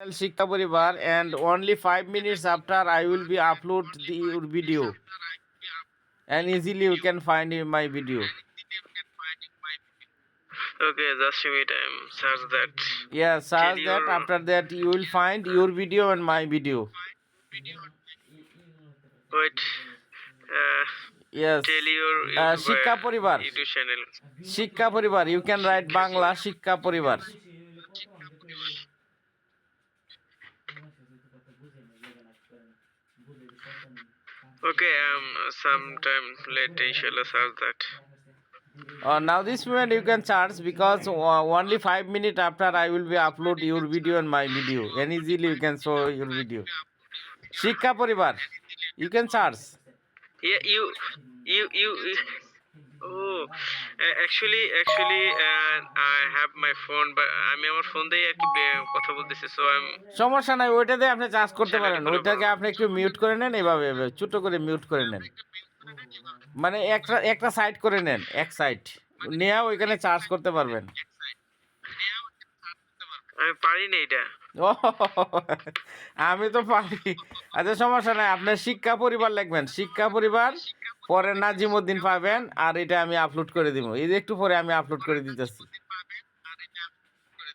Shikha Parivar, and only 5 minutes after I will be upload your video, and easily you can find in my video. Okay, just give me time. Search that. Yeah, Tell search that. your After that, you will find your video and my video. wait. Yes. Tell your YouTube Shikha Parivar. YouTube channel. Shikha Parivar. You can write Shikha Bangla Shikha Parivar. Okay, sometime later inshallah search that. Now this moment you can charge because only 5 minutes after I will be upload your video and my video, and easily you can show your video. Shikha Parivar. You can charge. Yeah, you. Oh, actually, I have my phone, but আমি আমার phone দিয়ে আর কি কথা বলতেছি, so I'm সমস্যা নাই, ওইটা দিয়ে আপনি চার্জ করতে চ্যানেলে পারেন। ফলো ওইটাকে করব। আপনি একটু মিউট করে নেন, এভাবে এভাবে ছোট করে মিউট করে নেন। মানে একটা একটা সাইড করে নেন, এক সাইড নেয়া ওইখানে চার্জ করতে পারবেন। আমি পারি না এটা। ও আমি তো পারি। আচ্ছা সমস্যা নাই, আপনার শিক্ষা পরিবার লিখবেন, শিক্ষা পরিবার, পরে নাজিমউদ্দিন পাবেন, আর এটা আমি আপলোড করে দিব। এই যে একটু পরে আমি আপলোড করে দিতেছি।